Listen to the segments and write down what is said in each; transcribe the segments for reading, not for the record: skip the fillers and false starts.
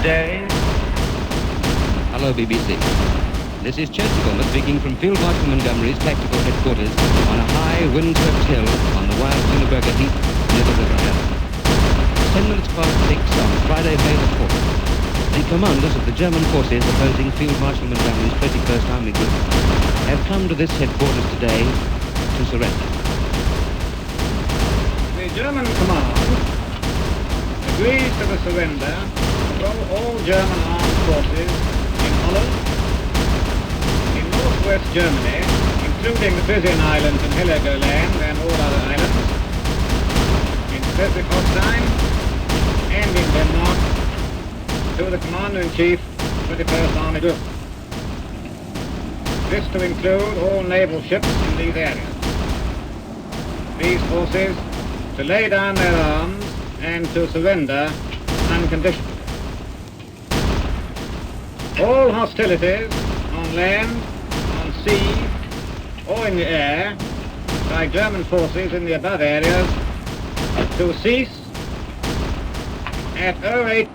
today. Hello, BBC. This is Chester Bulmer speaking from Field Marshal Montgomery's tactical headquarters on a high windswept hill on the wild Wienerberger Heath near the River Allen. 10 minutes past 6 on Friday, May the 4th. The commanders of the German forces opposing Field Marshal Montgomery's 21st Army Group have come to this headquarters today to surrender. The German command agrees to the surrender of all German armed forces in Holland, in northwest Germany, including the Frisian Islands and Heligoland and all other islands, in Schleswig-Holstein and in Denmark, to the Commander-in-Chief, 21st Army Group. This to include all naval ships in these areas. These forces to lay down their arms and to surrender unconditionally. All hostilities on land, on sea, or in the air by German forces in the above areas to cease at 08.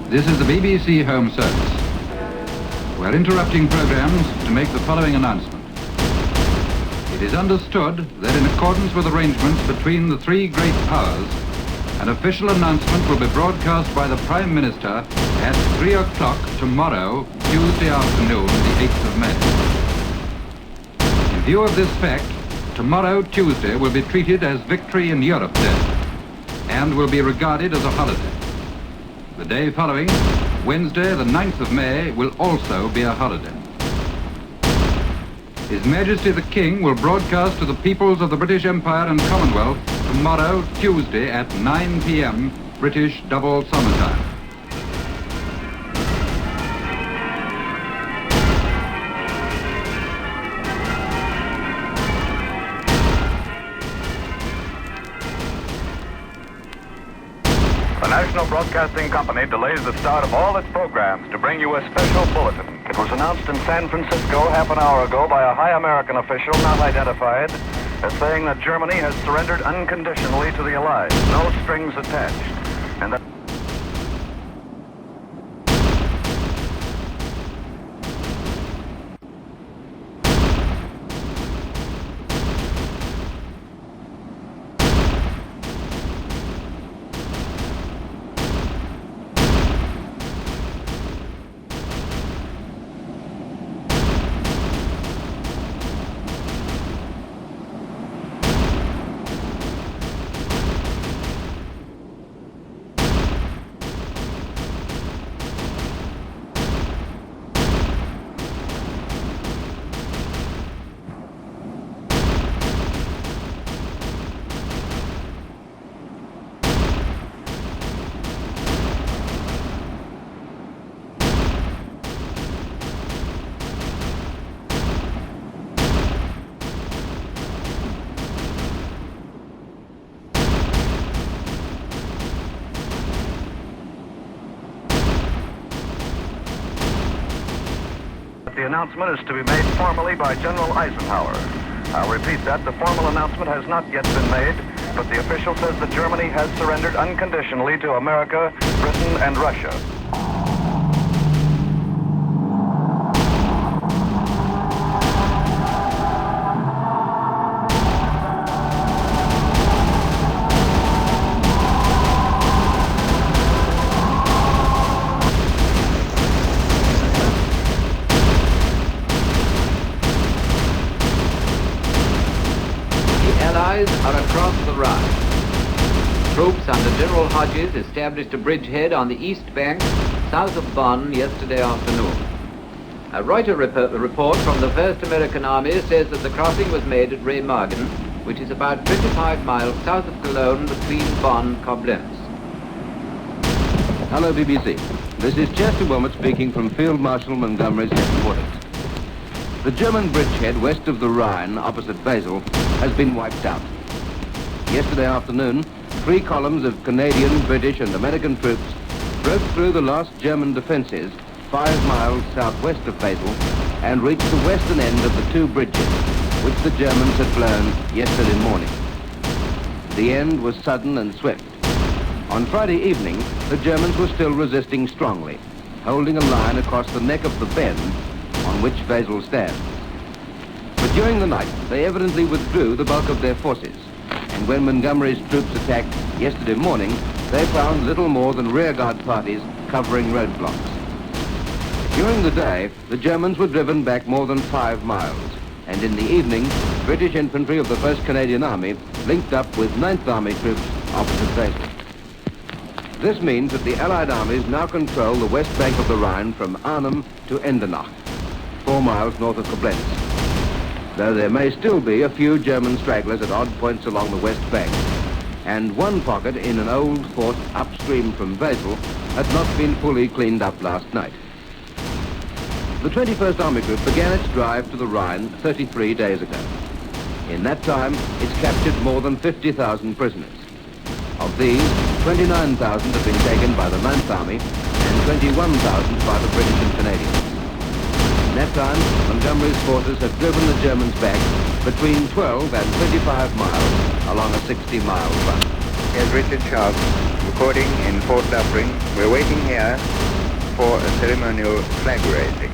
This is the BBC Home Service. We're interrupting programs to make the following announcement. It is understood that in accordance with arrangements between the three great powers, an official announcement will be broadcast by the Prime Minister at 3 o'clock tomorrow, Tuesday afternoon, the 8th of May. In view of this fact, tomorrow, Tuesday, will be treated as Victory in Europe Day and will be regarded as a holiday. The day following, Wednesday, the 9th of May, will also be a holiday. His Majesty the King will broadcast to the peoples of the British Empire and Commonwealth tomorrow, Tuesday, at 9 p.m. British double summertime. The National Broadcasting Company delays the start of all its programs to bring you a special bulletin. It was announced in San Francisco half an hour ago by a high American official not identified as saying that Germany has surrendered unconditionally to the Allies, no strings attached, and that the announcement is to be made formally by General Eisenhower. I'll repeat that. The formal announcement has not yet been made, but the official says that Germany has surrendered unconditionally to America, Britain, and Russia. Are across the Rhine. Troops under General Hodges established a bridgehead on the east bank, south of Bonn, yesterday afternoon. A Reuters report from the 1st American Army says that the crossing was made at Remagen, which is about 25 miles south of Cologne between Bonn and Koblenz. Hello, BBC. This is Chester Bulmer speaking from Field Marshal Montgomery's headquarters. The German bridgehead west of the Rhine, opposite Basel, has been wiped out. Yesterday afternoon, 3 columns of Canadian, British and American troops broke through the last German defences 5 miles southwest of Basel and reached the western end of the 2 bridges, which the Germans had blown yesterday morning. The end was sudden and swift. On Friday evening, the Germans were still resisting strongly, holding a line across the neck of the bend on which Basel stands. But during the night, they evidently withdrew the bulk of their forces, and when Montgomery's troops attacked yesterday morning, they found little more than rearguard parties covering roadblocks. During the day, the Germans were driven back more than 5 miles, and in the evening, British infantry of the 1st Canadian Army linked up with 9th Army troops opposite Basel. This means that the Allied armies now control the west bank of the Rhine from Arnhem to Endenach, 4 miles north of Koblenz, though there may still be a few German stragglers at odd points along the west bank, and one pocket in an old fort upstream from Basel had not been fully cleaned up last night. The 21st Army Group began its drive to the Rhine 33 days ago. In that time, it's captured more than 50,000 prisoners. Of these, 29,000 have been taken by the 9th Army and 21,000 by the British and Canadians. In that time, Montgomery's forces have driven the Germans back between 12 and 25 miles along a 60-mile run. Here's Richard Sharp, recording in Fort Dufferin. We're waiting here for a ceremonial flag raising.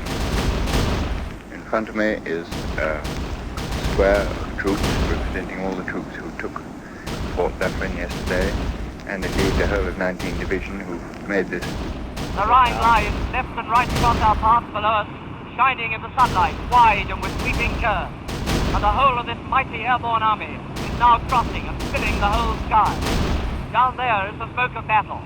In front of me is a square of troops representing all the troops who took Fort Dufferin yesterday, and indeed the whole of 19th Division who made this. The Rhine lies left and right across our path below us, shining in the sunlight, wide and with sweeping curves. And the whole of this mighty airborne army is now crossing and filling the whole sky. Down there is the smoke of battle.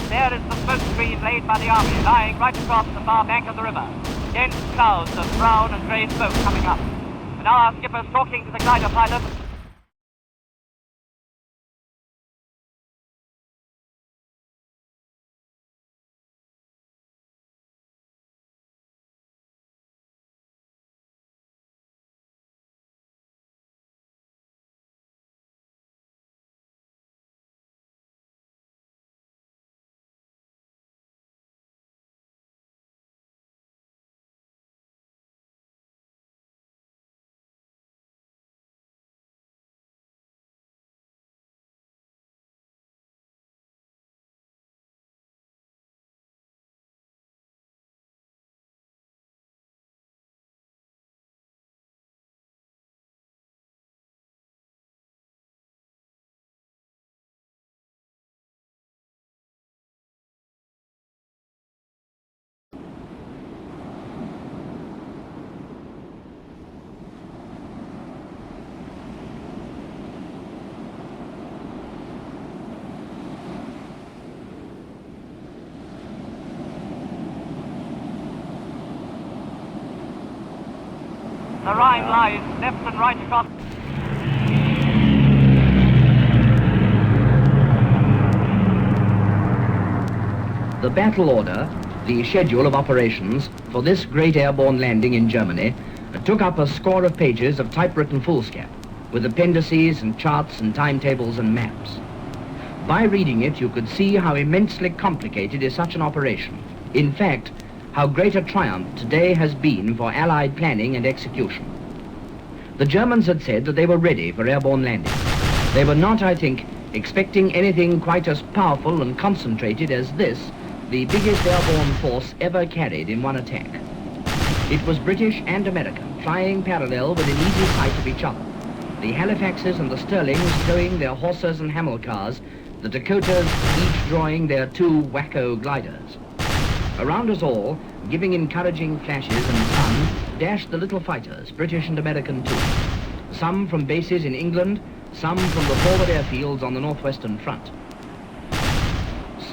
There is the smoke screen laid by the army, lying right across the far bank of the river. Dense clouds of brown and grey smoke coming up. And now our skipper's talking to the glider pilot. The Rhine lies left and right across. The battle order, the schedule of operations for this great airborne landing in Germany, took up a score of pages of typewritten foolscap, with appendices and charts and timetables and maps. By reading it, you could see how immensely complicated is such an operation. In fact, how great a triumph today has been for Allied planning and execution. The Germans had said that they were ready for airborne landing. They were not, I think, expecting anything quite as powerful and concentrated as this, the biggest airborne force ever carried in one attack. It was British and American, flying parallel within easy sight of each other. The Halifaxes and the Sterlings towing their Horsers and Hamilcars, the Dakotas each drawing their 2 Wacko gliders. Around us all, giving encouraging flashes and sun, dashed the little fighters, British and American too. Some from bases in England, some from the forward airfields on the northwestern front.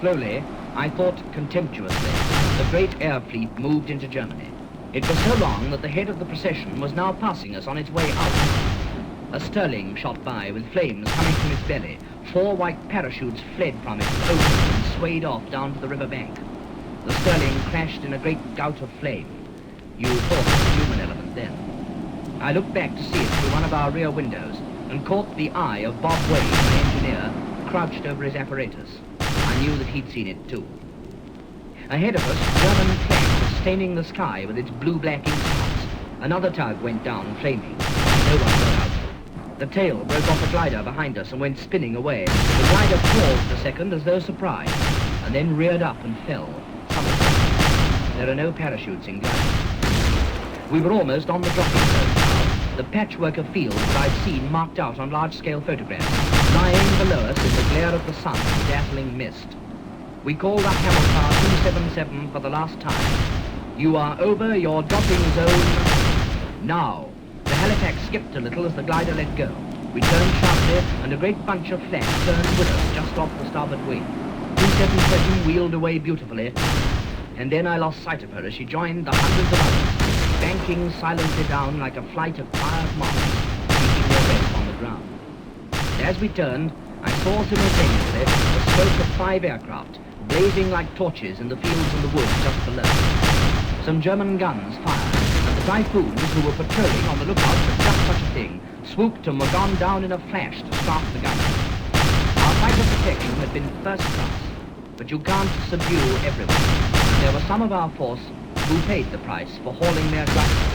Slowly, I thought contemptuously, the great air fleet moved into Germany. It was so long that the head of the procession was now passing us on its way out. A Sterling shot by with flames coming from its belly. 4 white parachutes fled from it, opened and swayed off down to the river bank. The Sterling crashed in a great gout of flame. You thought of the human element. just then. I looked back to see it through one of our rear windows and caught the eye of Bob Wade, my engineer, crouched over his apparatus. I knew that he'd seen it too. Ahead of us, German flak was staining the sky with its blue-black ink spots. Another tug went down, flaming. No one got out. The tail broke off a glider behind us and went spinning away. The glider paused a second as though surprised, and then reared up and fell. There are no parachutes in gliders. We were almost on the dropping zone now. The patchwork of fields that I'd seen marked out on large-scale photographs, lying below us in the glare of the sun and dazzling mist. We called up Hamilcar 277 for the last time. You are over your dropping zone now. The Halifax skipped a little as the glider let go. We turned sharply, and a great bunch of flak turned with us just off the starboard wing. 277 wheeled away beautifully, and then I lost sight of her as she joined the hundreds of others, banking silently down like a flight of tired moths, keeping their rest on the ground. As we turned, I saw simultaneously the smoke of 5 aircraft, blazing like torches in the fields and the woods just below. Some German guns fired, and the Typhoons, who were patrolling on the lookout for just such a thing, swooped and were gone down in a flash to start the gunners. Our fighter protection had been first class, but you can't subdue everyone. And there were some of our force who paid the price for hauling their guns.